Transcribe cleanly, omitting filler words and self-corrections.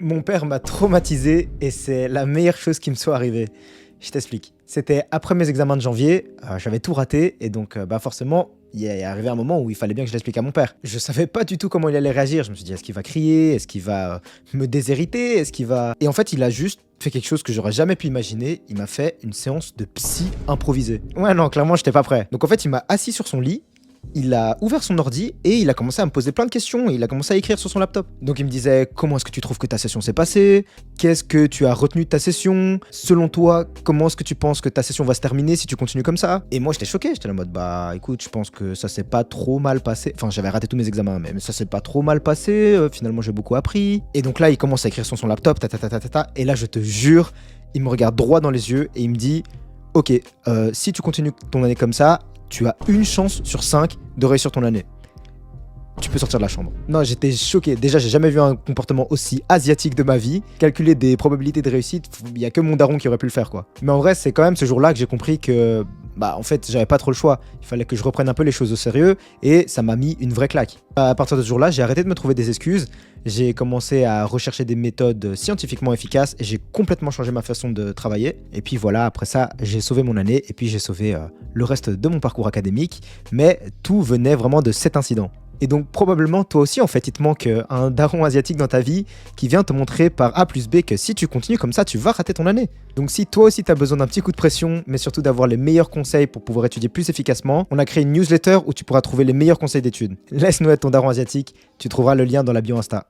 Mon père m'a traumatisé et c'est la meilleure chose qui me soit arrivée. Je t'explique. C'était après mes examens de janvier, j'avais tout raté et donc forcément, il est arrivé un moment où il fallait bien que je l'explique à mon père. Je savais pas du tout comment il allait réagir. Je me suis dit, est-ce qu'il va crier? Est-ce qu'il va me déshériter? Est-ce qu'il va... Et en fait, il a juste fait quelque chose que j'aurais jamais pu imaginer. Il m'a fait une séance de psy improvisée. Ouais, non, clairement, j'étais pas prêt. Donc en fait, il m'a assis sur son lit. Il a ouvert son ordi et il a commencé à me poser plein de questions. Il a commencé à écrire sur son laptop. Donc il me disait comment est-ce que tu trouves que ta session s'est passée? Qu'est-ce que tu as retenu de ta session? Selon toi, comment est-ce que tu penses que ta session va se terminer si tu continues comme ça? Et moi j'étais choqué, j'étais en mode bah écoute, je pense que ça s'est pas trop mal passé. Enfin j'avais raté tous mes examens mais ça s'est pas trop mal passé. Finalement j'ai beaucoup appris. Et donc là il commence à écrire sur son laptop, et là je te jure, il me regarde droit dans les yeux et il me dit ok, si tu continues ton année comme ça, tu as une chance sur 5 de réussir ton année. Tu peux sortir de la chambre. Non, j'étais choqué. Déjà, j'ai jamais vu un comportement aussi asiatique de ma vie. Calculer des probabilités de réussite, il y a que mon daron qui aurait pu le faire, quoi. Mais en vrai, c'est quand même ce jour-là que j'ai compris que, en fait, j'avais pas trop le choix. Il fallait que je reprenne un peu les choses au sérieux et ça m'a mis une vraie claque. À partir de ce jour-là, j'ai arrêté de me trouver des excuses. J'ai commencé à rechercher des méthodes scientifiquement efficaces et j'ai complètement changé ma façon de travailler. Et puis voilà, après ça, j'ai sauvé mon année et puis j'ai sauvé le reste de mon parcours académique. Mais tout venait vraiment de cet incident. Et donc probablement toi aussi en fait il te manque un daron asiatique dans ta vie qui vient te montrer par A plus B que si tu continues comme ça tu vas rater ton année. Donc si toi aussi tu as besoin d'un petit coup de pression mais surtout d'avoir les meilleurs conseils pour pouvoir étudier plus efficacement, on a créé une newsletter où tu pourras trouver les meilleurs conseils d'études. Laisse-nous être ton daron asiatique, tu trouveras le lien dans la bio Insta.